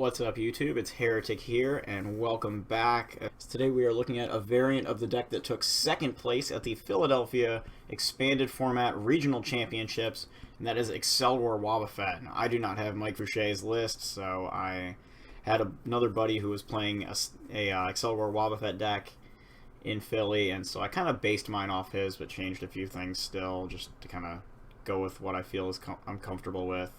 What's up YouTube? It's Heretic here and welcome back. Today we are looking at a variant of the deck that took second place at the Philadelphia Expanded Format Regional Championships, and that is Accelgor Wobbuffet. Now, I do not have Mike Fouchet's list, so I had another buddy who was playing a Accelgor Wobbuffet deck in Philly, and so I kind of based mine off his but changed a few things still just to kind of go with what I feel I'm comfortable with.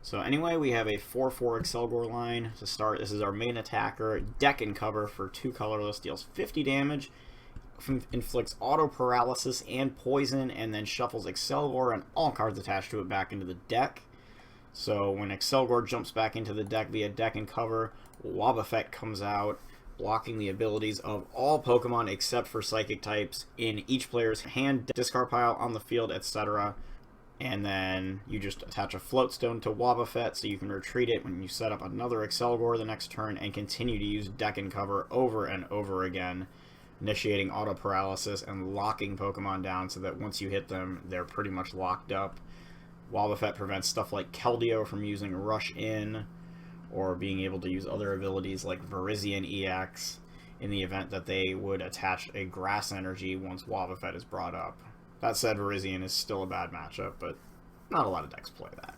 So anyway, we have a 4/4 Accelgor line to start. This is our main attacker. Deck and cover for 2 colorless, deals 50 damage, inflicts auto paralysis and poison, and then shuffles Accelgor and all cards attached to it back into the deck. So when Accelgor jumps back into the deck via deck and cover, Wobbuffet comes out, blocking the abilities of all Pokemon except for Psychic types in each player's hand, discard pile, on the field, etc. And then you just attach a Floatstone to Wobbuffet so you can retreat it when you set up another Accelgor the next turn and continue to use deck and cover over and over again, initiating auto paralysis and locking Pokemon down so that once you hit them, they're pretty much locked up. Wobbuffet prevents stuff like Keldeo from using Rush In or being able to use other abilities like Virizion EX in the event that they would attach a Grass Energy once Wobbuffet is brought up. That said, Virizion is still a bad matchup, but not a lot of decks play that.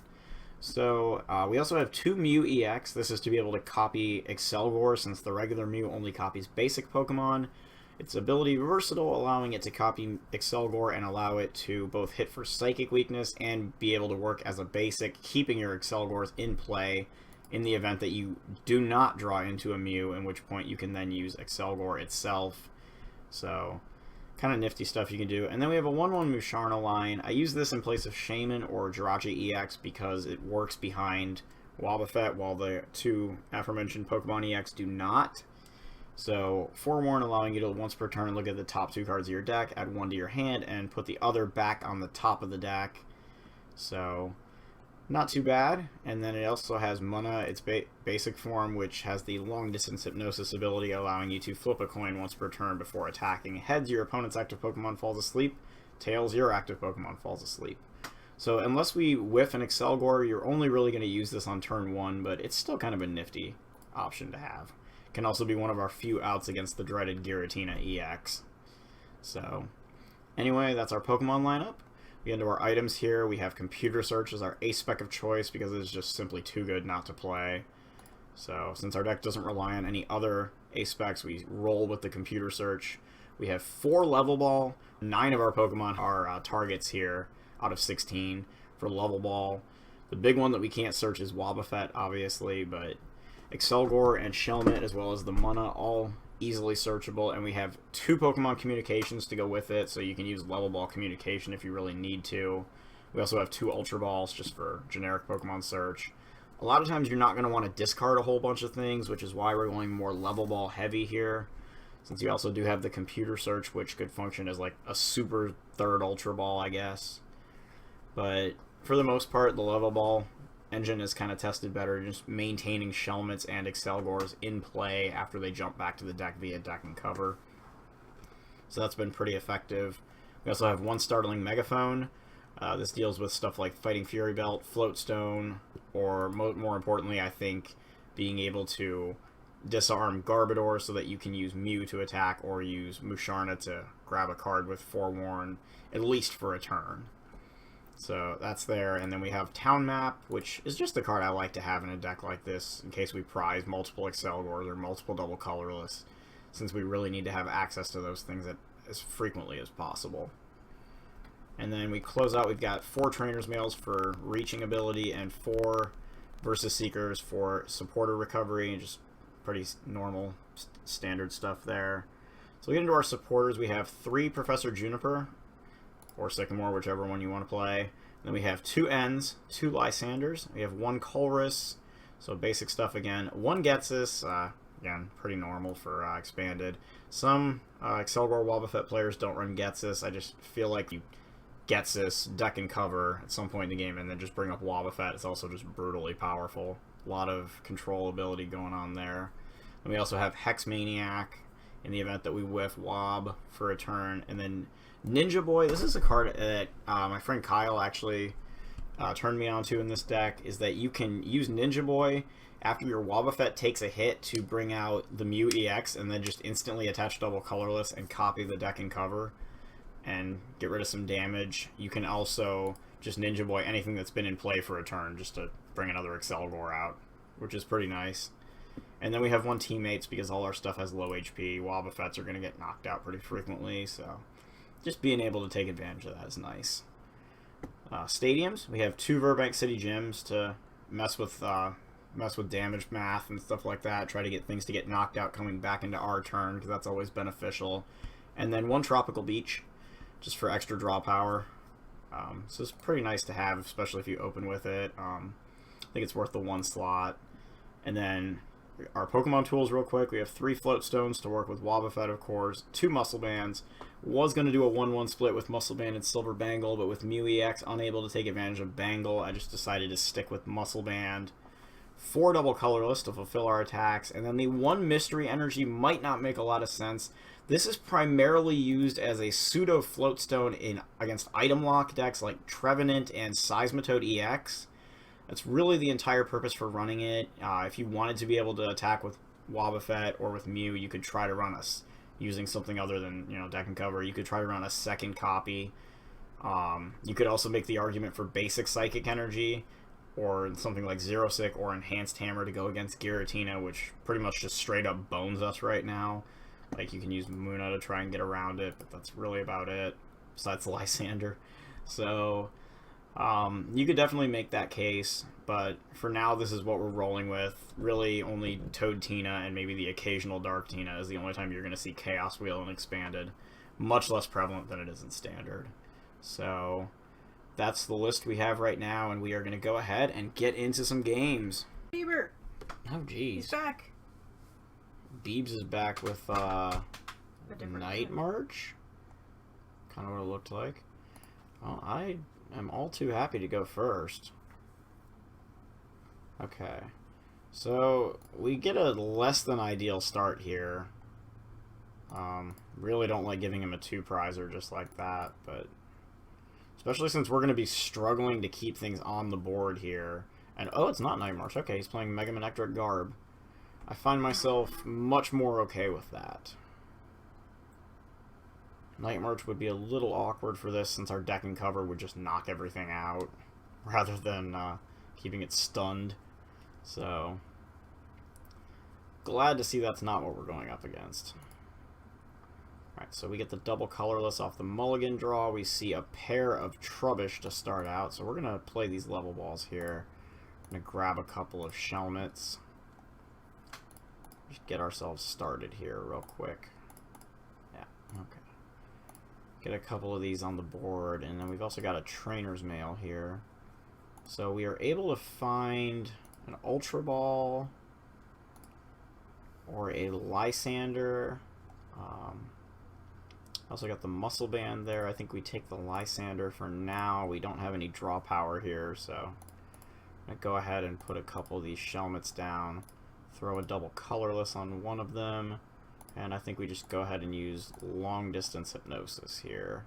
So, we also have 2 Mew EX. This is to be able to copy Accelgor, since the regular Mew only copies basic Pokemon. Its ability versatile, allowing it to copy Accelgor and allow it to both hit for Psychic weakness and be able to work as a basic, keeping your Accelgors in play in the event that you do not draw into a Mew, in which point you can then use Accelgor itself. So, kind of nifty stuff you can do. And then we have a 1/1 Musharna line. I use this in place of Shaman or Jirachi EX because it works behind Wobbuffet, while the 2 aforementioned Pokemon EX do not. So, Forewarn, allowing you to once per turn look at the top 2 cards of your deck, add 1 to your hand, and put the other back on the top of the deck. So, not too bad. And then it also has Mana, its basic form, which has the long distance hypnosis ability, allowing you to flip a coin once per turn before attacking. Heads, your opponent's active Pokemon falls asleep. Tails, your active Pokemon falls asleep. So unless we whiff an Accelgor, you're only really going to use this on turn 1, but it's still kind of a nifty option to have. Can also be one of our few outs against the dreaded Giratina EX. So anyway, that's our Pokemon lineup. We get into our items here. We have Computer Search as our ace spec of choice because it's just simply too good not to play. So since our deck doesn't rely on any other ace specs, we roll with the Computer Search. We have 4 Level Ball. 9 of our Pokemon are targets here out of 16 for Level Ball. The big one that we can't search is Wobbuffet, obviously, but Accelgor and Shelmet, as well as the Mana, all easily searchable, and we have 2 Pokemon Communications to go with it, so you can use Level Ball Communication if you really need to. We also have 2 Ultra Balls just for generic Pokemon search. A lot of times you're not going to want to discard a whole bunch of things, which is why we're going more Level Ball heavy here, since you also do have the Computer Search, which could function as like a super 3rd Ultra Ball, I guess. But for the most part, the Level Ball engine is kind of tested better, just maintaining Shelmets and Accelgors in play after they jump back to the deck via deck and cover. So that's been pretty effective. We also have 1 Startling Megaphone. This deals with stuff like Fighting Fury Belt, Floatstone, or more importantly, I think, being able to disarm Garbodor so that you can use Mew to attack or use Musharna to grab a card with Forewarn, at least for a turn. So that's there, and then we have Town Map, which is just a card I like to have in a deck like this in case we prize multiple Accelgors or multiple double colorless, since we really need to have access to those things as frequently as possible. And then we close out, we've got 4 Trainer's Mails for reaching ability and 4 Versus Seekers for supporter recovery, and just pretty normal standard stuff there. So we get into our supporters. We have 3 Professor Juniper, or Sycamore, whichever one you want to play. Then we have 2 Ents, 2 Lysanders. We have 1 Colress, so basic stuff again. 1 Getsis, again, pretty normal for expanded. Some Accelgor Wobbuffet players don't run Getsis. I just feel like you Getsis, deck and cover at some point in the game, and then just bring up Wobbuffet. It's also just brutally powerful. A lot of control ability going on there. And we also have Hex Maniac in the event that we whiff Wob for a turn, and then Ninja Boy. This is a card that my friend Kyle actually turned me on to in this deck is that you can use Ninja Boy after your Wobbuffet takes a hit to bring out the Mew EX and then just instantly attach double colorless and copy the deck and cover and get rid of some damage. You can also just Ninja Boy anything that's been in play for a turn just to bring another Accelgor out, which is pretty nice. And then we have 1 teammates because all our stuff has low HP. Wobbuffets are going to get knocked out pretty frequently, so just being able to take advantage of that is nice. Stadiums, we have 2 Burbank City gyms to mess with damage math and stuff like that. Try to get things to get knocked out coming back into our turn because that's always beneficial. And then 1 Tropical Beach, just for extra draw power. So it's pretty nice to have, especially if you open with it. I think it's worth the 1 slot. And then our Pokemon tools real quick. We have 3 Float Stones to work with Wobbuffet, of course. 2 Muscle Bands. Was going to do a 1-1 split with Muscle Band and Silver Bangle, but with Mew EX unable to take advantage of Bangle, I just decided to stick with Muscle Band. 4 double colorless to fulfill our attacks, and then the 1 Mystery Energy might not make a lot of sense. This is primarily used as a pseudo Floatstone against item lock decks like Trevenant and Seismitoad EX. That's really the entire purpose for running it. If you wanted to be able to attack with Wobbuffet or with Mew, you could try to run us using something other than, deck and cover. You could try to run a second copy. You could also make the argument for basic Psychic Energy or something like Zero Sick or Enhanced Hammer to go against Giratina, which pretty much just straight up bones us right now. Like, you can use Muna to try and get around it, but that's really about it, besides Lysander. So, you could definitely make that case, but for now, this is what we're rolling with. Really, only Toad Tina and maybe the occasional Dark Tina is the only time you're going to see Chaos Wheel and Expanded. Much less prevalent than it is in Standard. So, that's the list we have right now, and we are going to go ahead and get into some games. Bieber! Oh, jeez. He's back! Beebs is back with Night March. Kind of what it looked like. Well, I am all too happy to go first. Okay. So, we get a less than ideal start here. Really don't like giving him a 2-prizer just like that, but especially since we're going to be struggling to keep things on the board here. And, oh, it's not Night March. Okay, he's playing Mega Manectric Garb. I find myself much more okay with that. Night March would be a little awkward for this since our deck and cover would just knock everything out rather than keeping it stunned. So, glad to see that's not what we're going up against. Alright, so we get the double colorless off the mulligan draw. We see a pair of Trubbish to start out, so we're going to play these level balls here. I'm going to grab a couple of Shelmets. Just get ourselves started here real quick. Yeah, okay. Get a couple of these on the board, and then we've also got a Trainer's Mail here. So we are able to find an Ultra Ball or a Lysander. Also got the Muscle Band there. I think we take the Lysander for now. We don't have any draw power here, so I'm going to go ahead and put a couple of these Shelmets down. Throw a double colorless on one of them, and I think we just go ahead and use long distance hypnosis here.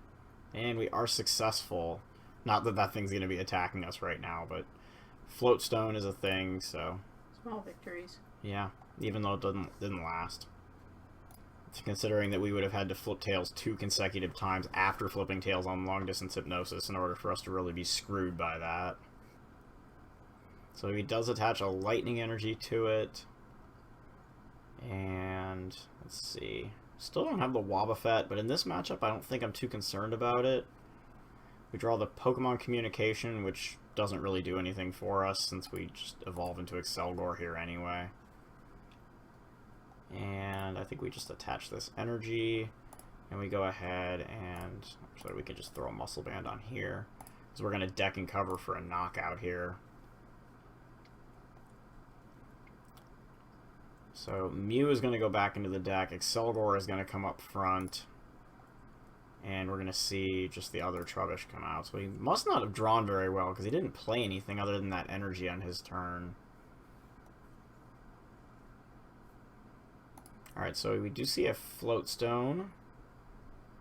And we are successful. Not that that thing's going to be attacking us right now, but Floatstone is a thing, so Small victories. yeah, even though it didn't last. Considering that we would have had to flip tails 2 consecutive times after flipping tails on long distance hypnosis in order for us to really be screwed by that. So he does attach a lightning energy to it. And let's see. Still don't have the Wobbuffet, but in this matchup I don't think I'm too concerned about it. We draw the Pokemon Communication, which doesn't really do anything for us since we just evolve into Accelgor here anyway. And I think we just attach this energy, and we go ahead and actually we can just throw a Muscle Band on here because we're going to deck and cover for a knockout here. So Mew is going to go back into the deck, Accelgor is going to come up front, and we're going to see just the other Trubbish come out. So he must not have drawn very well because he didn't play anything other than that energy on his turn. Alright, so we do see a Floatstone.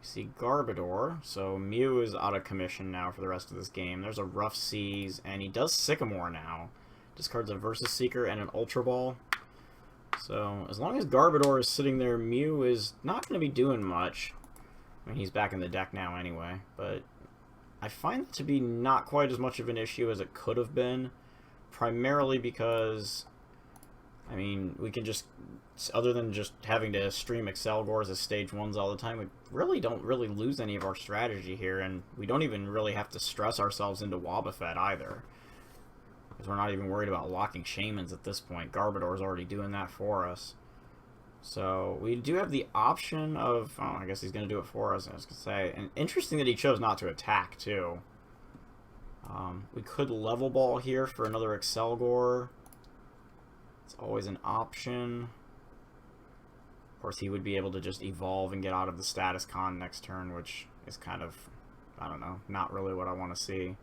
We see Garbodor, so Mew is out of commission now for the rest of this game. There's a Rough Seas, and he does Sycamore now. Discards a Versus Seeker and an Ultra Ball. So, as long as Garbodor is sitting there, Mew is not going to be doing much. I mean, he's back in the deck now anyway, but I find that to be not quite as much of an issue as it could have been, primarily because, I mean, we can just, other than just having to stream Accelgors as stage 1s all the time, we really don't lose any of our strategy here, and we don't even really have to stress ourselves into Wobbuffet either. Because we're not even worried about locking Shamans at this point. Garbodor's already doing that for us. So, we do have the option of... Oh, I guess he's going to do it for us, I was going to say. And interesting that he chose not to attack, too. We could level ball here for another Accelgor. It's always an option. Of course, he would be able to just evolve and get out of the status con next turn, which is kind of, I don't know, not really what I want to see.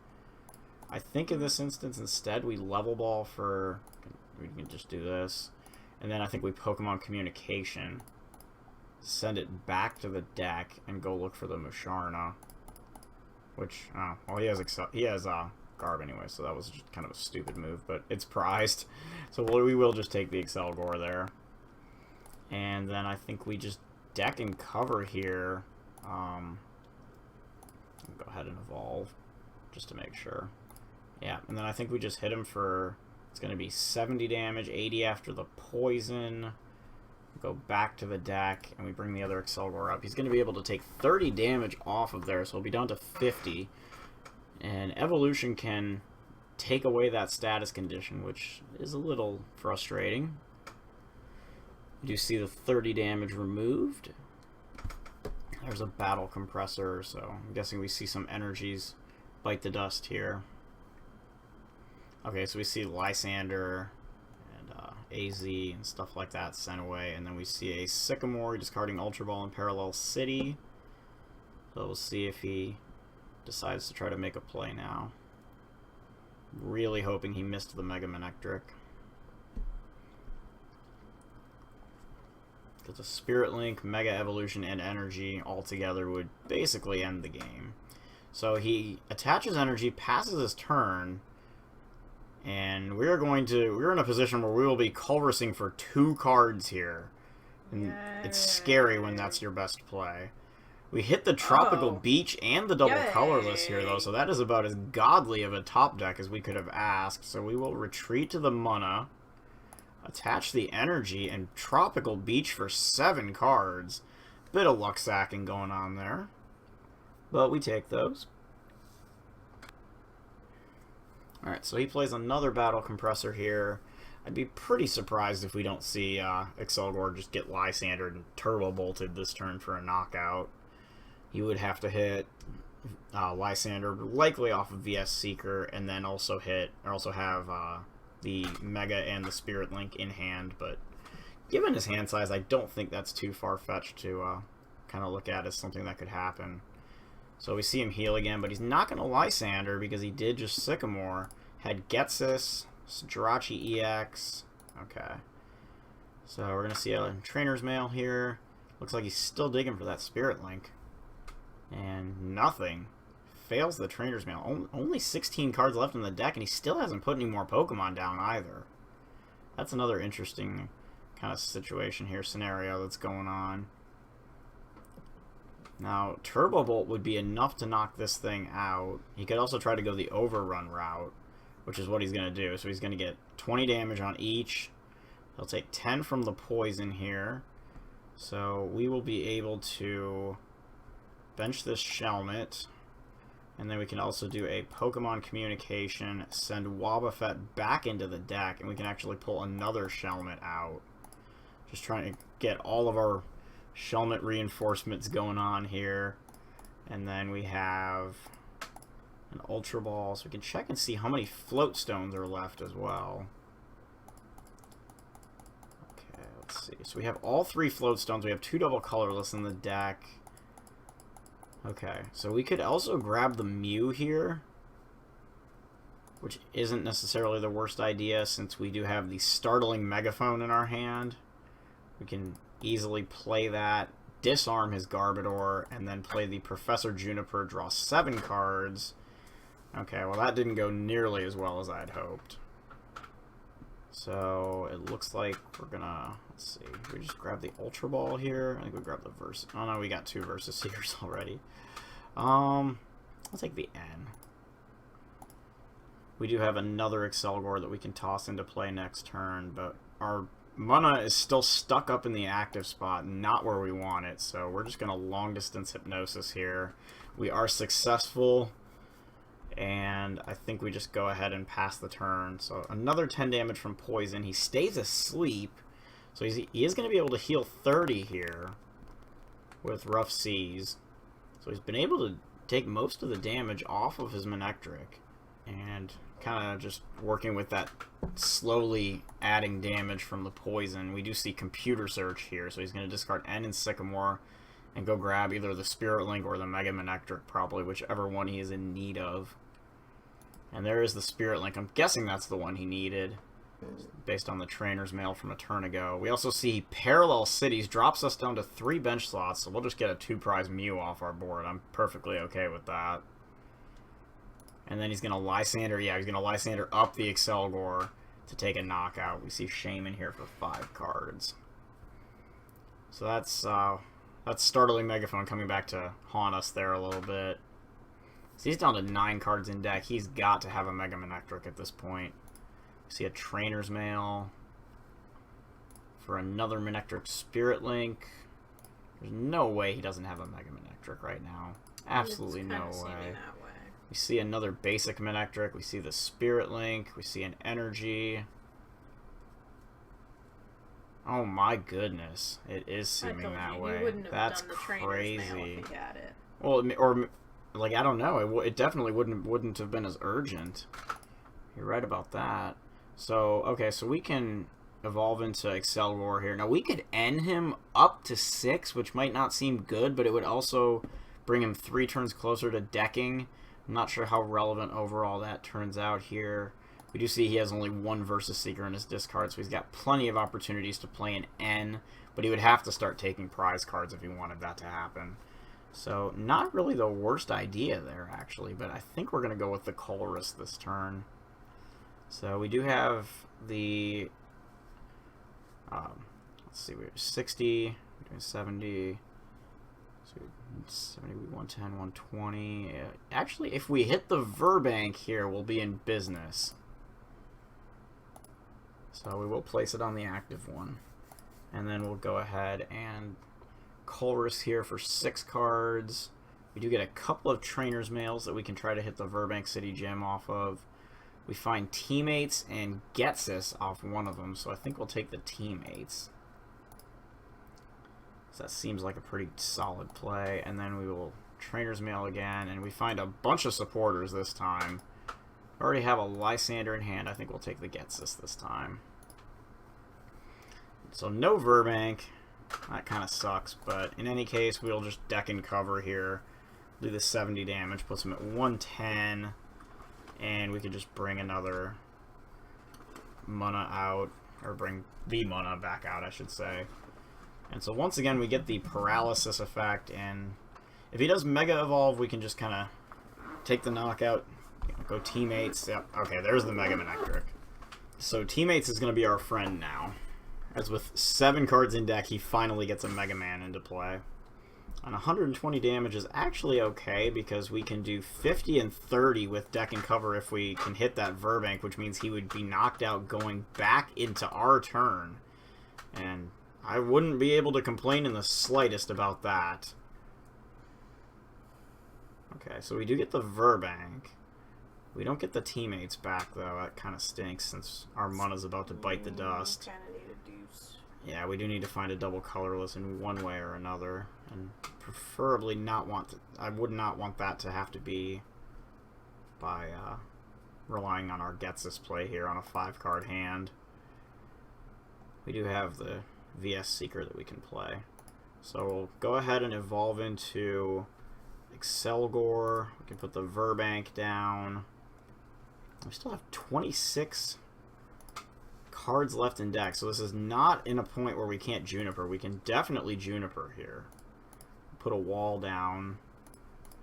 I think in this instance, instead, we level ball for... We can just do this. And then I think we Pokemon Communication. Send it back to the deck and go look for the Musharna. Which, well, he has Garb anyway, so that was just kind of a stupid move, but it's prized. So we will just take the Accelgor there. And then I think we just deck and cover here. Go ahead and evolve, just to make sure. Yeah, and then I think we just hit him for, it's going to be 70 damage, 80 after the poison. Go back to the deck, and we bring the other Accelgor up. He's going to be able to take 30 damage off of there, so he'll be down to 50. And Evolution can take away that status condition, which is a little frustrating. You do see the 30 damage removed. There's a Battle Compressor, so I'm guessing we see some energies bite the dust here. Okay, so we see Lysander and AZ and stuff like that sent away, and then we see a Sycamore discarding Ultra Ball in Parallel City. So we'll see if he decides to try to make a play now. Really hoping he missed the Mega Manectric. Because a Spirit Link, Mega Evolution, and Energy all together would basically end the game. So he attaches Energy, passes his turn, and we're in a position where we will be Culversing for 2 cards here. And it's scary when that's your best play. We hit the Tropical Beach and the double colorless here, though, so that is about as godly of a top deck as we could have asked. So we will retreat to the Mana, attach the Energy, and Tropical Beach for 7 cards. Bit of luck sacking going on there, but we take those. Alright, so he plays another Battle Compressor here. I'd be pretty surprised if we don't see Accelgor just get Lysandered and Turbo Bolted this turn for a knockout. He would have to hit Lysander, likely off of VS Seeker, and then also have the Mega and the Spirit Link in hand. But given his hand size, I don't think that's too far-fetched to kind of look at as something that could happen. So we see him heal again, but he's not going to Lysander because he did just Sycamore. Had Getsis, Jirachi EX. Okay. So we're going to see a Trainer's Mail here. Looks like he's still digging for that Spirit Link. And nothing. Fails the Trainer's Mail. Only 16 cards left in the deck, and he still hasn't put any more Pokemon down either. That's another interesting kind of situation here, scenario that's going on. Now, Turbo Bolt would be enough to knock this thing out. He could also try to go the Overrun route, which is what he's going to do. So he's going to get 20 damage on each. He'll take 10 from the poison here. So we will be able to bench this Shelmet. And then we can also do a Pokemon Communication, send Wobbuffet back into the deck, and we can actually pull another Shelmet out. Just trying to get all of our Shelmet reinforcements going on here. And then we have an Ultra Ball, so we can check and see how many Float Stones are left as well. Okay, let's see. So we have all 3 Float Stones. We have 2 double colorless in the deck. Okay, so we could also grab the Mew here, which isn't necessarily the worst idea since we do have the Startling Megaphone in our hand. We can easily play that disarm his Garbodor, and then play the Professor Juniper, draw 7 cards. Okay, well that didn't go nearly as well as I'd hoped. So it looks like we're gonna, let's see, we just grab the Ultra Ball here. I think we grab the Versus. Oh no, we got 2 Versus Seekers already. I'll take the N. We do have another Accelgor that we can toss into play next turn, but our mana is still stuck up in the active spot, not where we want it, so we're just going to long distance Hypnosis here. We are successful, and I think we just go ahead and pass the turn. So another 10 damage from Poison. He stays asleep, so he is going to be able to heal 30 here with Rough Seas. So he's been able to take most of the damage off of his Manectric, and kind of just working with that slowly adding damage from the poison. We do see Computer Search here, so he's going to discard N and Sycamore and go grab either the Spirit Link or the Mega Manectric, probably, whichever one he is in need of. And there is the Spirit Link. I'm guessing that's the one he needed, based on the Trainer's Mail from a turn ago. We also see Parallel Cities drops us down to 3 bench slots, so we'll just get a 2-prize Mew off our board. I'm perfectly okay with that. And then he's going to Lysander. Yeah, he's going to Lysander up the Accelgor to take a knockout. We see Shaman here for 5 cards. So that's Startling Megaphone coming back to haunt us there a little bit. So he's down to 9 cards in deck. He's got to have a Mega Manectric at this point. We see a Trainer's Mail for another Manectric Spirit Link. There's no way he doesn't have a Mega Manectric right now. Absolutely no way. We see another basic Manectric. We see the Spirit Link. We see an Energy. Oh my goodness. It is seeming that way. That's crazy. Well, or, like, I don't know. It definitely wouldn't have been as urgent. You're right about that. So, okay, so we can evolve into Accelgor here. Now, we could end him up to 6, which might not seem good, but it would also bring him 3 turns closer to decking. I'm not sure how relevant overall that turns out here. We do see he has only 1 Versus Seeker in his discard, so he's got plenty of opportunities to play an N, but he would have to start taking prize cards if he wanted that to happen. So, not really the worst idea there, actually, but I think we're going to go with the Colress this turn. So, we do have the, let's see, we have 60, we're doing 70, so 70, 110, 120. Actually, if we hit the Verbank here, we'll be in business. So we will place it on the active one. And then we'll go ahead and Colress here for 6 cards. We do get a couple of Trainer's Mails that we can try to hit the Verbank City Gym off of. We find Teammates and Getsis off one of them, so I think we'll take the Teammates. So that seems like a pretty solid play. And then we will Trainer's Mail again, and we find a bunch of supporters this time. We already have a Lysander in hand. I think we'll take the Getsis this time. So no Verbank. That kind of sucks, but in any case, we'll just deck and cover here. Do the 70 damage, puts him at 110, and we could just bring another mana out, or bring the mana back out, I should say. And so once again, we get the paralysis effect, and if he does Mega Evolve, we can just kind of take the knockout, go Teammates. Yep, okay, there's the Mega Manectric. So Teammates is going to be our friend now. As with 7 cards in deck, he finally gets a Mega Man into play. And 120 damage is actually okay, because we can do 50 and 30 with deck and cover if we can hit that Verbank, which means he would be knocked out going back into our turn. And I wouldn't be able to complain in the slightest about that. Okay, so we do get the Verbank. We don't get the Teammates back, though. That kind of stinks, since our mana's about to bite the dust. Yeah, we do need to find a double colorless in one way or another, and preferably not want to, I would not want that to have to be by relying on our Getsis play here on a 5-card hand. We do have the VS Seeker that we can play. So we'll go ahead and evolve into Accelgor. We can put the Verbank down. We still have 26 cards left in deck, so this is not in a point where we can't Juniper. We can definitely Juniper here. put a wall down.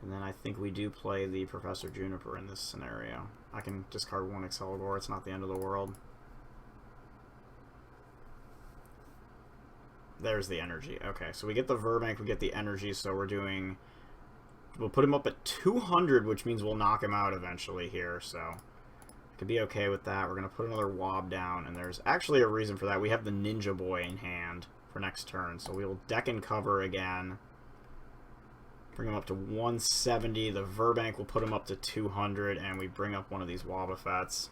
And then I think we do play the Professor Juniper in this scenario. I can discard one Accelgor, it's not the end of the world. There's the energy. Okay, so we get the Verbank, we get the energy, so we'll put him up at 200, which means we'll knock him out eventually here, so I could be okay with that. We're going to put another Wob down, and there's actually a reason for that. We have the Ninja Boy in hand for next turn, so we'll deck and cover again. Bring him up to 170. The Verbank will put him up to 200, and we bring up one of these Wobbuffets.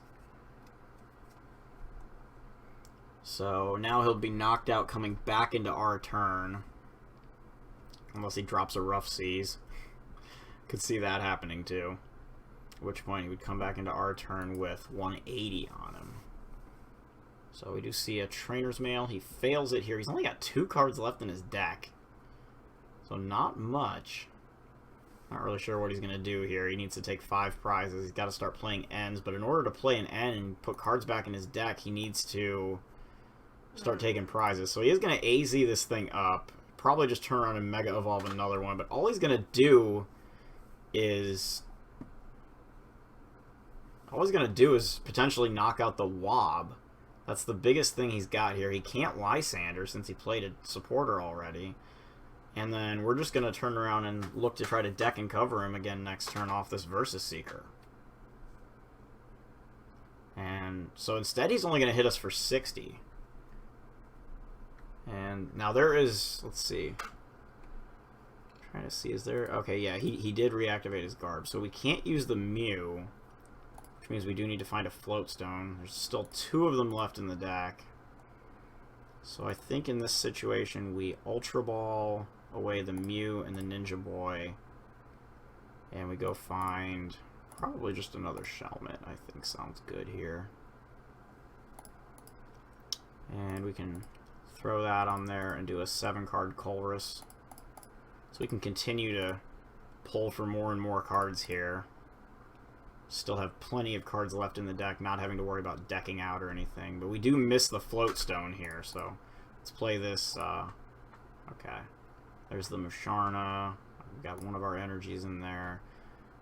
So now he'll be knocked out coming back into our turn. Unless he drops a Rough Seas. Could see that happening too. At which point he would come back into our turn with 180 on him. So we do see a Trainer's Mail. He fails it here. He's only got 2 cards left in his deck. So not much. Not really sure what he's going to do here. He needs to take 5 prizes. He's got to start playing ends. But in order to play an end and put cards back in his deck, he needs to start taking prizes. So he is going to AZ this thing up. Probably just turn around and Mega Evolve another one. But all he's going to do is potentially knock out the Wob. That's the biggest thing he's got here. He can't Lysander since he played a supporter already. And then we're just going to turn around and look to try to deck and cover him again next turn off this Versus Seeker. And so instead he's only going to hit us for 60. And now there is, let's see. Trying to see, is there, okay, yeah, he did reactivate his Garb. So we can't use the Mew, which means we do need to find a Floatstone. There's still 2 of them left in the deck. So I think in this situation we Ultra Ball away the Mew and the Ninja Boy. And we go find probably just another Shelmet, I think sounds good here. And we can throw that on there and do a 7-card Colress. So we can continue to pull for more and more cards here. Still have plenty of cards left in the deck, not having to worry about decking out or anything. But we do miss the Floatstone here, so let's play this. Okay. There's the Musharna. We've got one of our energies in there.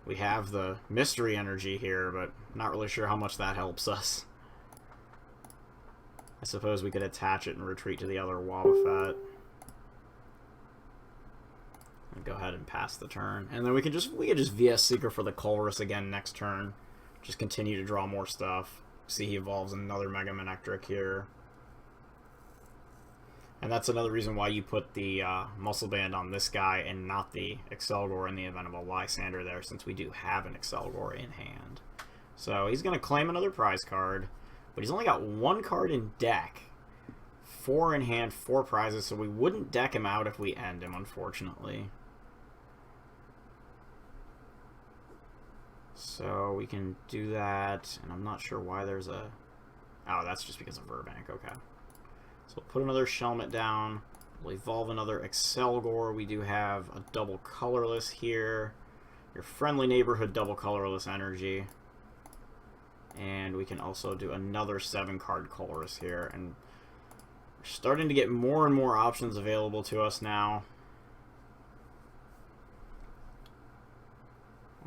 We have the Mystery Energy here, but not really sure how much that helps us. I suppose we could attach it and retreat to the other Wobbuffet. And go ahead and pass the turn. And then we could just VS Seeker for the Colress again next turn. Just continue to draw more stuff. See he evolves another Mega Manectric here. And that's another reason why you put the Muscle Band on this guy and not the Accelgor in the event of a Lysander there, since we do have an Accelgor in hand. So he's going to claim another prize card, but he's only got 1 card in deck. 4 in hand, 4 prizes, so we wouldn't deck him out if we end him, unfortunately. So we can do that, and I'm not sure why there's a... Oh, that's just because of Verbank, okay. So we'll put another Shelmet down. We'll evolve another Accelgor. We do have a double colorless here. Your Friendly Neighborhood double colorless energy. And we can also do another 7-card Colress here. And we're starting to get more and more options available to us now.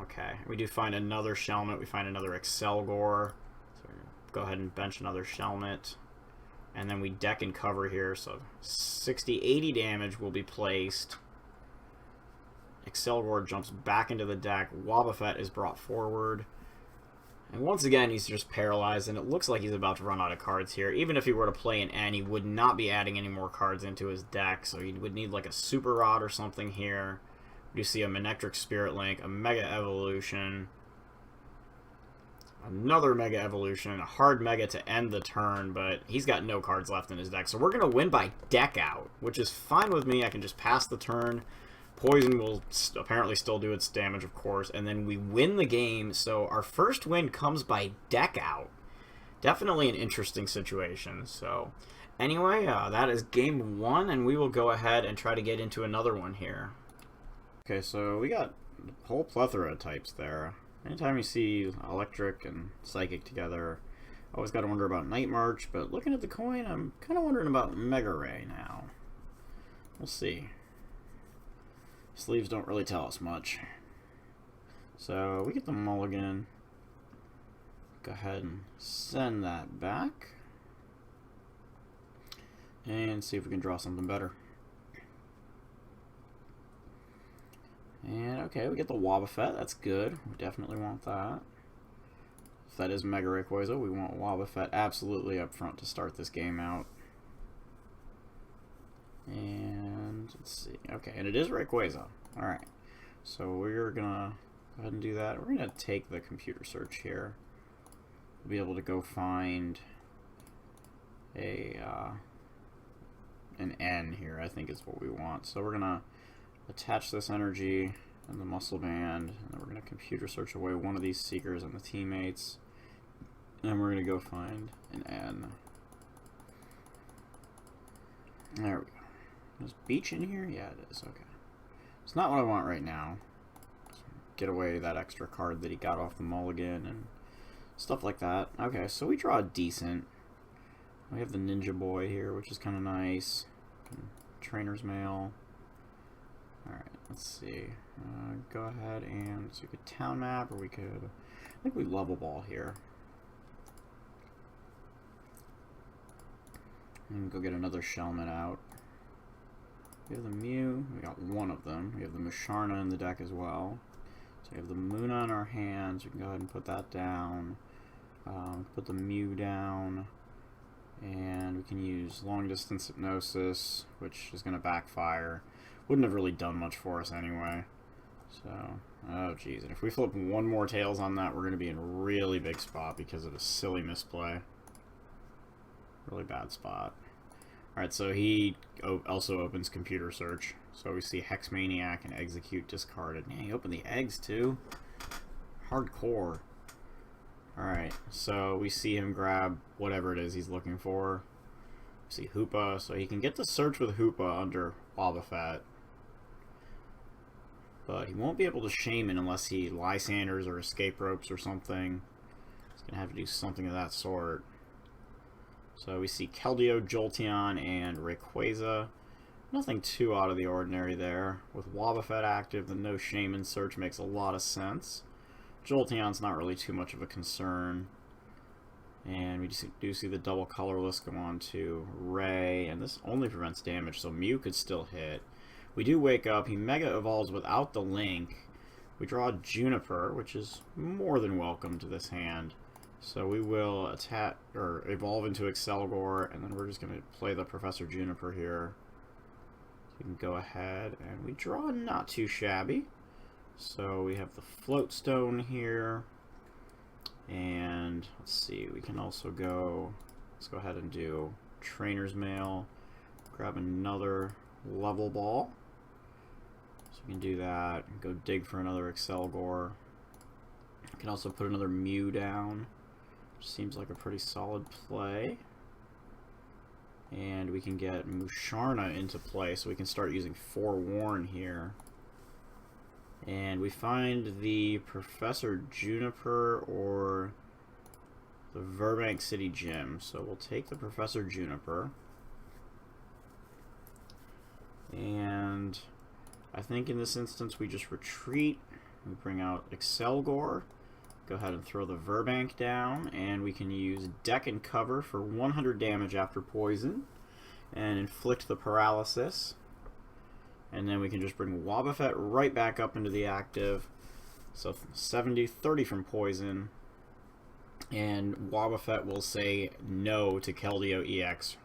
Okay, we do find another Shelmet. We find another Accelgor. So we're going to go ahead and bench another Shelmet. And then we deck and cover here, so 60, 80 damage will be placed. Accelgor jumps back into the deck. Wobbuffet is brought forward. And once again, he's just paralyzed, and it looks like he's about to run out of cards here. Even if he were to play an N, he would not be adding any more cards into his deck, so he would need like a Super Rod or something here. You see a Manectric Spirit Link, a Mega Evolution, another Mega Evolution, a hard Mega to end the turn, but he's got no cards left in his deck. So we're going to win by deck out, which is fine with me. I can just pass the turn. Poison will apparently still do its damage, of course, and then we win the game. So our first win comes by deck out. Definitely an interesting situation. So anyway, that is game 1, and we will go ahead and try to get into another one here. Okay, so we got a whole plethora of types there. Anytime you see Electric and Psychic together, I always got to wonder about Night March, but looking at the coin, I'm kind of wondering about Mega Ray now. We'll see. Sleeves don't really tell us much. So we get the mulligan. Go ahead and send that back. And see if we can draw something better. And okay, we get the Wobbuffet. That's good. We definitely want that. If that is Mega Rayquaza, we want Wobbuffet absolutely up front to start this game out. And let's see. Okay, and it is Rayquaza. Alright. So we're gonna go ahead and do that. We're gonna take the computer search here. We'll be able to go find a an N here, I think is what we want. So we're gonna attach this energy and the muscle band, and then we're gonna computer search away one of these seekers and the teammates. And we're gonna go find an N. There we go. Is Beach in here? Yeah, it is. Okay. It's not what I want right now. Get away that extra card that he got off the mulligan and stuff like that. Okay, so we draw decent. We have the Ninja Boy here, which is kind of nice. Trainer's Mail. Alright, let's see. Go ahead and... So we could town map, or we could... I think we level ball here. And go get another Shellmet out. We have the Mew. We got one of them. We have the Musharna in the deck as well. So we have the Munna in our hands. We can go ahead and put that down. Put the Mew down. And we can use Long Distance Hypnosis, which is going to backfire. Wouldn't have really done much for us anyway. So, oh geez. And if we flip one more Tails on that, we're going to be in a really big spot because of a silly misplay. Really bad spot. Alright, so he also opens Computer Search. So we see Hex Maniac and Execute discarded. Man, he opened the eggs too. Hardcore. Alright, so we see him grab whatever it is he's looking for. We see Hoopa, so he can get to search with Hoopa under Wobbuffet. But he won't be able to Shaman unless he Lysanders or Escape Ropes or something. He's going to have to do something of that sort. So we see Keldeo, Jolteon, and Rayquaza. Nothing too out of the ordinary there. With Wobbuffet active, the no Shaman search makes a lot of sense. Jolteon's not really too much of a concern. And we do see the double colorless go on to Ray, and this only prevents damage, so Mew could still hit. We do wake up, he Mega Evolves without the Link. We draw Juniper, which is more than welcome to this hand. So we will attack, or evolve into Accelgor, and then we're just going to play the Professor Juniper here. So we can go ahead, and we draw not too shabby. So we have the Float Stone here, and let's see, we can also go, let's go ahead and do Trainer's Mail, grab another Level Ball. So we can do that, and go dig for another Accelgor. We can also put another Mew down. Seems like a pretty solid play. And we can get Musharna into play, so we can start using Forewarn here. And we find the Professor Juniper or the Verbank City Gym. So we'll take the Professor Juniper. And I think in this instance we just retreat. We bring out Accelgor. Go ahead and throw the Verbank down, and we can use Deck and Cover for 100 damage after poison, and inflict the paralysis. And then we can just bring Wobbuffet right back up into the active. So 70, 30 from poison, and Wobbuffet will say no to Keldeo EX,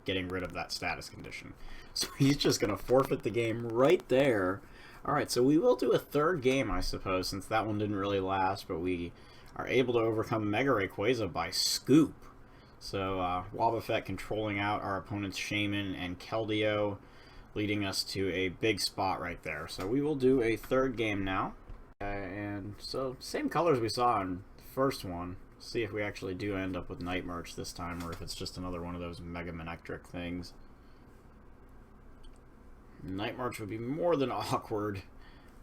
getting rid of that status condition. So he's just going to forfeit the game right there. Alright, so we will do a third game, I suppose, since that one didn't really last, but we are able to overcome Mega Rayquaza by Scoop. So, Wobbuffet controlling out our opponent's Shaman and Keldeo, leading us to a big spot right there. So we will do a third game now. And so, same colors we saw in the first one. See if we actually do end up with Night March this time, or if it's just another one of those Mega Manectric things. Night March would be more than awkward.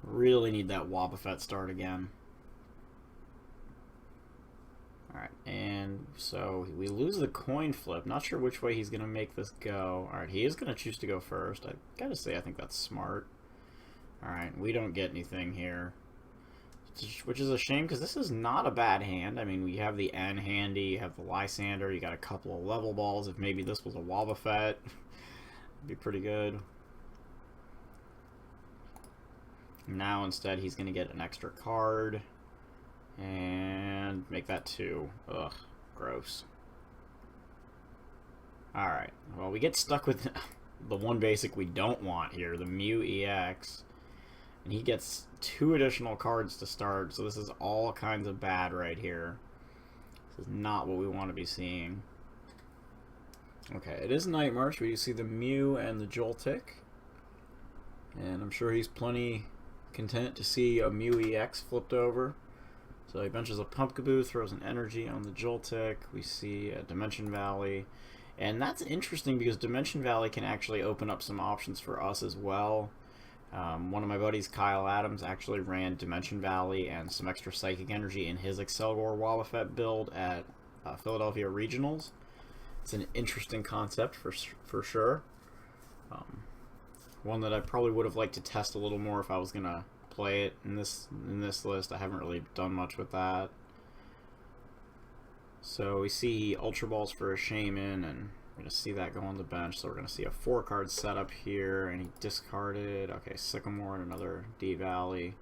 Really need that Wobbuffet start again. Alright, and so we lose the coin flip. Not sure which way he's going to make this go. Alright, he is going to choose to go first. I gotta say, I think that's smart. Alright, we don't get anything here. Which is a shame, because this is not a bad hand. I mean, we have the N handy, you have the Lysander, you got a couple of level balls. If maybe this was a Wobbuffet, it'd be pretty good. Now instead he's going to get an extra card and make that 2. Ugh, gross. Alright, well, we get stuck with the one basic we don't want here, the Mew EX. And he gets 2 additional cards to start, so this is all kinds of bad right here. This is not what we want to be seeing. Okay, it is Night March. We see the Mew and the Joltik. And I'm sure he's plenty content to see a Mew EX flipped over. So he benches a Pumpkaboo, throws an energy on the Joltik. We see a Dimension Valley. And that's interesting because Dimension Valley can actually open up some options for us as well. One of my buddies, Kyle Adams, actually ran Dimension Valley and some extra Psychic Energy in his Accelgor Wobbuffet build at Philadelphia Regionals. It's an interesting concept for sure. One that I probably would have liked to test a little more if I was going to play it in this list. I haven't really done much with that. So we see Ultra Balls for a Shaman, and we're going to see that go on the bench. So we're going to see a 4-card setup here, and he discarded. Okay, Sycamore and another D-Valley.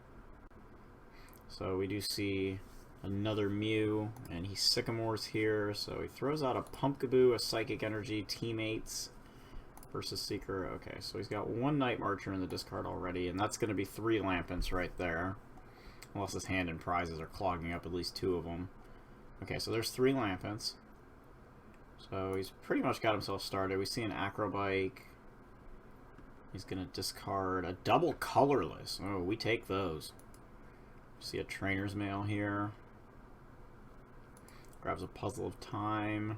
So we do see another Mew, and he Sycamores here. So he throws out a Pumpkaboo, a Psychic Energy, Teammates versus Seeker. Okay, so he's got 1 Night Marcher in the discard already, and that's going to be 3 Lampents right there. Unless his hand and prizes are clogging up at least 2 of them. Okay, so there's 3 Lampents. So he's pretty much got himself started. We see an Acrobike. He's going to discard a double colorless. Oh, we take those. See a Trainer's Mail here. Grabs a Puzzle of Time.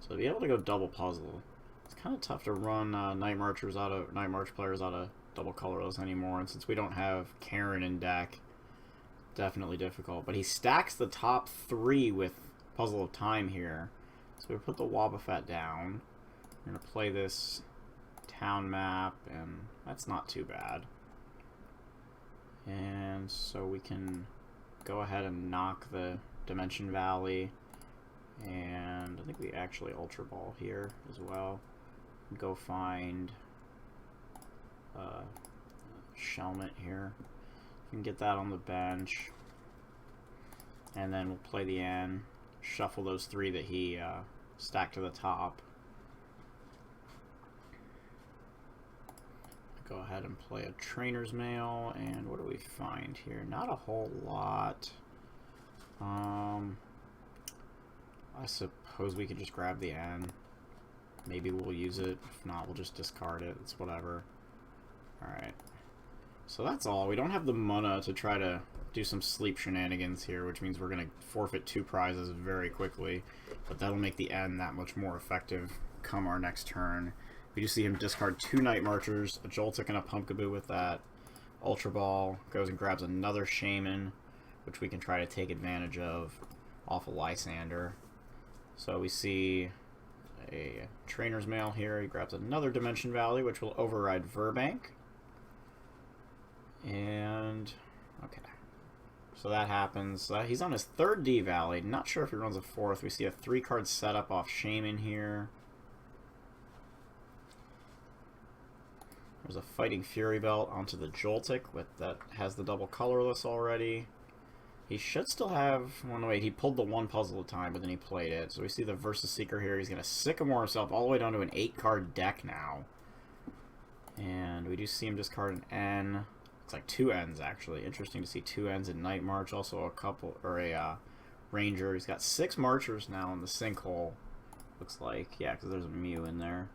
So to be able to go double puzzle, it's kind of tough to run Night March players out of double colorless anymore. And since we don't have Karen in deck, definitely difficult. But he stacks the top 3 with Puzzle of Time here. So we put the Wobbuffet down. We're going to play this town map, and that's not too bad. And so we can go ahead and knock the Dimension Valley. And I think we actually Ultra Ball here as well. Go find Shelmet here. We can get that on the bench. And then we'll play the N. Shuffle those 3 that he stacked to the top. Go ahead and play a Trainer's Mail, and what do we find here? Not a whole lot. I suppose we could just grab the N. Maybe we'll use it. If not, we'll just discard it. It's whatever. Alright. So that's all. We don't have the mana to try to do some sleep shenanigans here, which means we're going to forfeit 2 prizes very quickly. But that'll make the N that much more effective come our next turn. We just see him discard 2 Night Marchers, a Joltik and a Pumpkaboo with that. Ultra Ball goes and grabs another Shaman, which we can try to take advantage of off of Lysander. So we see a Trainer's Mail here. He grabs another Dimension Valley, which will override Verbank. And okay, so that happens. He's on his 3rd D-Valley. Not sure if he runs a 4th. We see a 3-card setup off Shaman here. There's a Fighting Fury Belt onto the Joltik that has the double colorless already. He should still have... Well, no, wait, he pulled the 1 Puzzle at a time, but then he played it. So we see the Versus Seeker here. He's going to Sycamore himself all the way down to an 8-card deck now. And we do see him discard an N. It's like 2 N's, actually. Interesting to see 2 N's in Night March. Also a couple... Or a Ranger. He's got 6 Marchers now in the Sinkhole. Looks like. Yeah, because there's a Mew in there.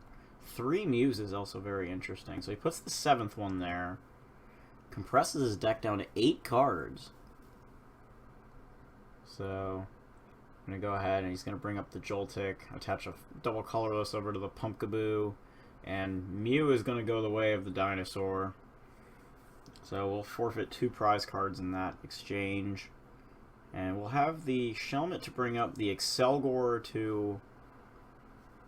3 Mews is also very interesting. So he puts the 7th one there. Compresses his deck down to 8 cards. So I'm going to go ahead and he's going to bring up the Joltik, attach a double colorless over to the Pumpkaboo, and Mew is going to go the way of the dinosaur. So we'll forfeit 2 prize cards in that exchange. And we'll have the Shelmet to bring up the Accelgor to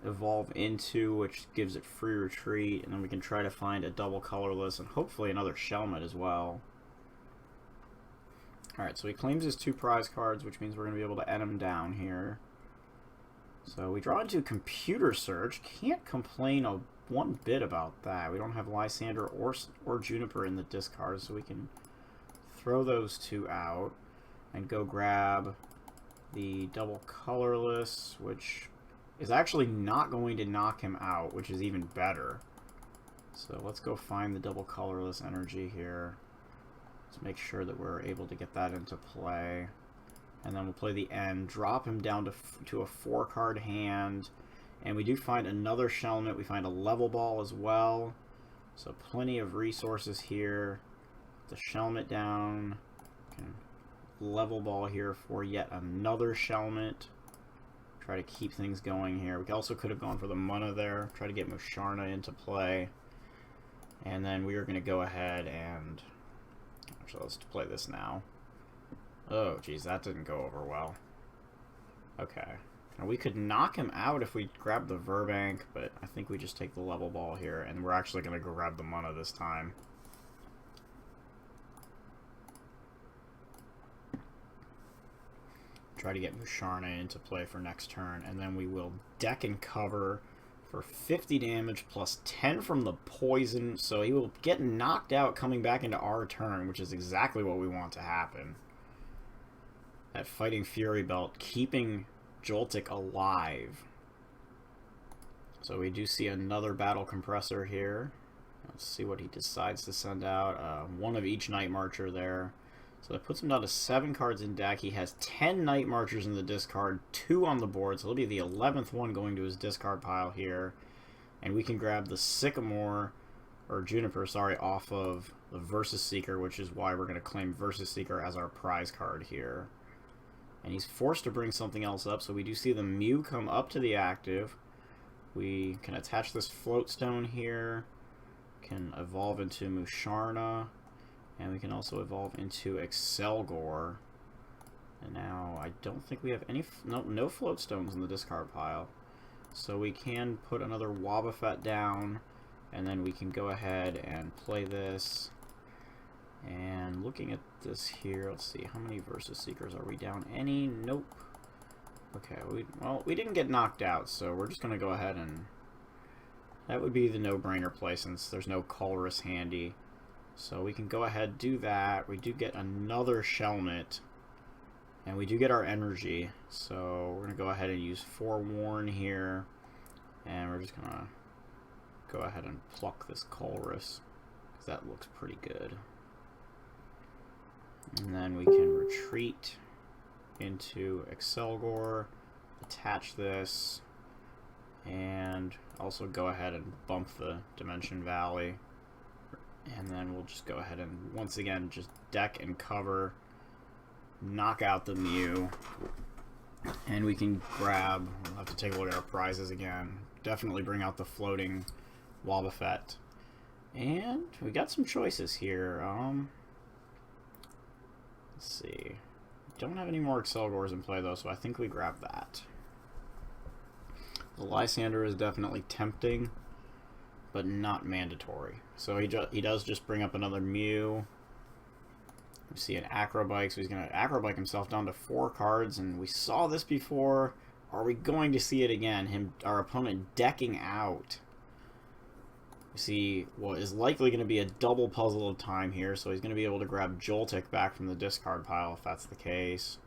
evolve into, which gives it free retreat, and then we can try to find a double colorless and hopefully another Shelmet as well. Alright, so he claims his 2 prize cards, which means we're going to be able to end him down here. So we draw into Computer Search. Can't complain one bit about that. We don't have Lysander or Juniper in the discard, so we can throw those 2 out and go grab the double colorless, which is actually not going to knock him out, which is even better. So let's go find the double colorless energy here. Let's make sure that we're able to get that into play. And then we'll play the end, drop him down to a 4-card hand. And we do find another Shelmet. We find a level ball as well. So plenty of resources here. The Shelmet down. Level ball here for yet another Shelmet. Try to keep things going here. We also could have gone for the mana there. Try to get Musharna into play. And then we are going to go ahead and... Actually, let's play this now. Oh, geez, that didn't go over well. Okay. Now, we could knock him out if we grab the Verbank, but I think we just take the level ball here, and we're actually going to go grab the mana this time. Try to get Musharna into play for next turn, and then we will deck and cover for 50 damage plus 10 from the poison, so he will get knocked out coming back into our turn, which is exactly what we want to happen. That Fighting Fury Belt keeping Joltik alive. So we do see another Battle Compressor here. Let's see what he decides to send out. 1 of each Night Marcher there. So that puts him down to 7 cards in deck. He has 10 Night Marchers in the discard, 2 on the board, so he'll be the 11th one going to his discard pile here. And we can grab the Sycamore, or Juniper, sorry, off of the Versus Seeker, which is why we're going to claim Versus Seeker as our prize card here. And he's forced to bring something else up, so we do see the Mew come up to the active. We can attach this Float Stone here, can evolve into Musharna. And we can also evolve into Accelgor. And now I don't think we have any... No float stones in the discard pile. So we can put another Wobbuffet down. And then we can go ahead and play this. And looking at this here, let's see. How many Versus Seekers are we down? Any? Nope. Okay, well, we didn't get knocked out. So we're just going to go ahead and... That would be the no-brainer play since there's no Colress handy. So we can go ahead and do that. We do get another Shelmet. And we do get our energy. So we're going to go ahead and use Forewarn here. And we're just going to go ahead and pluck this Colress, because that looks pretty good. And then we can retreat into Accelgor. Attach this. And also go ahead and bump the Dimension Valley. And then we'll just go ahead and, once again, just deck and cover, knock out the Mew, and we can grab, we'll have to take a look at our prizes again, definitely bring out the floating Wobbuffet. And we got some choices here. Let's see. Don't have any more Accelgors in play, though, so I think we grab that. The Lysander is definitely tempting, but not mandatory. So he does just bring up another Mew. We see an Acrobike, so he's going to Acrobike himself down to 4 cards, and we saw this before. Are we going to see it again? Our opponent decking out. We see what is likely going to be a double puzzle of time here, so he's going to be able to grab Joltik back from the discard pile if that's the case.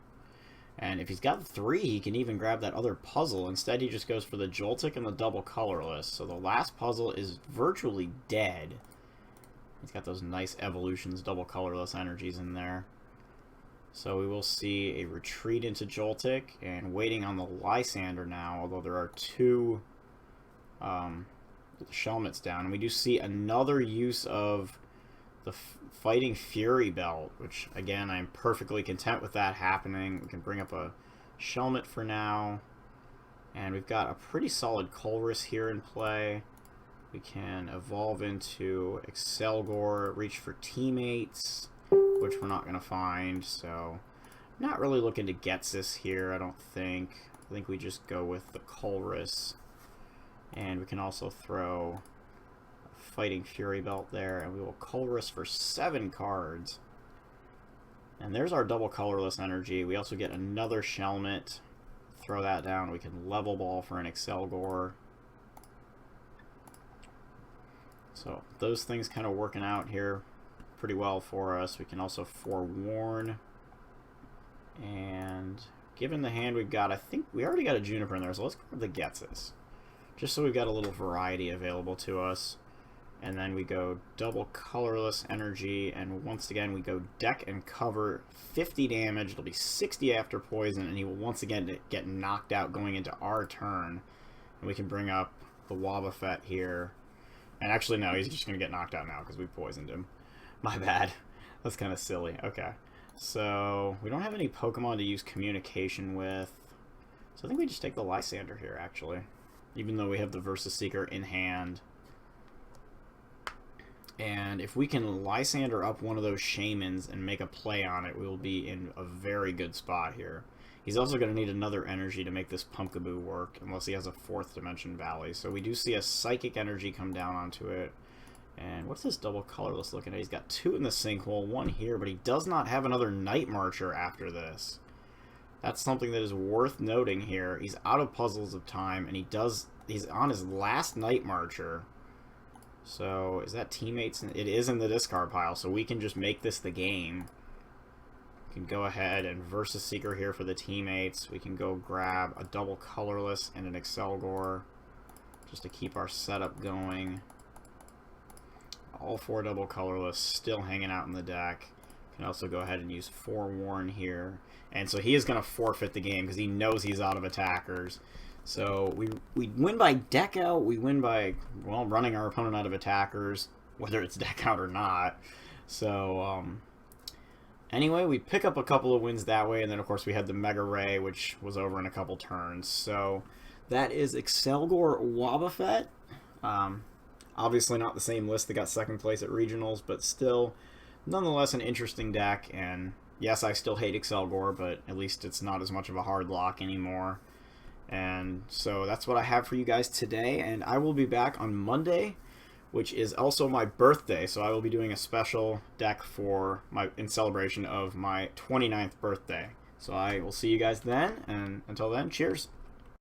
And if he's got 3, he can even grab that other puzzle. Instead, he just goes for the Joltik and the double colorless. So the last puzzle is virtually dead. He's got those nice evolutions, double colorless energies in there. So we will see a retreat into Joltik and waiting on the Lysander now, although there are 2 Shelmets down. And we do see another use of the Fighting Fury Belt, which, again, I'm perfectly content with that happening. We can bring up a Shelmet for now. And we've got a pretty solid Colress here in play. We can evolve into Accelgor, reach for teammates, which we're not going to find. So, not really looking to get this here, I don't think. I think we just go with the Colress. And we can also throw a Fighting Fury Belt there, and we will colorless for 7 cards. And there's our double colorless energy. We also get another Shelmet. Throw that down. We can level ball for an Accelgor. So those things kind of working out here pretty well for us. We can also forewarn. And given the hand we've got, I think we already got a Juniper in there, so let's grab the Getses. Just so we've got a little variety available to us. And then we go double colorless energy, and once again we go deck and cover 50 damage. It'll be 60 after poison, and he will once again get knocked out going into our turn. And we can bring up the Wobbuffet here. And actually, no, he's just going to get knocked out now because we poisoned him. My bad. That's kind of silly. Okay. So, we don't have any Pokemon to use communication with. So I think we just take the Lysander here, actually. Even though we have the Versus Seeker in hand. And if we can Lysander up one of those Shamans and make a play on it, we will be in a very good spot here. He's also going to need another energy to make this Pumpkaboo work, unless he has a 4th dimension Valley. So we do see a Psychic energy come down onto it. And what's this double colorless looking at? He's got 2 in the Sinkhole, 1 here, but he does not have another Night Marcher after this. That's something that is worth noting here. He's out of Puzzles of Time, and he's on his last Night Marcher. So, is that teammates? It is in the discard pile, so we can just make this the game. We can go ahead and Versus Seeker here for the teammates. We can go grab a double colorless and an Accelgor just to keep our setup going. All 4 double colorless still hanging out in the deck. Can also go ahead and use Forewarn here. And so he is going to forfeit the game because he knows he's out of attackers. So we win by deck out, we win by, well, running our opponent out of attackers, whether it's deck out or not. So, anyway, we pick up a couple of wins that way, and then of course we had the Mega Ray, which was over in a couple turns. So, that is Accelgor Wobbuffet. Obviously not the same list that got 2nd place at Regionals, but still, nonetheless an interesting deck, and yes, I still hate Accelgor, but at least it's not as much of a hard lock anymore. And so that's what I have for you guys today, and I will be back on Monday, which is also my birthday, so I will be doing a special deck in celebration of my 29th birthday. So I will see you guys then, and until then, cheers!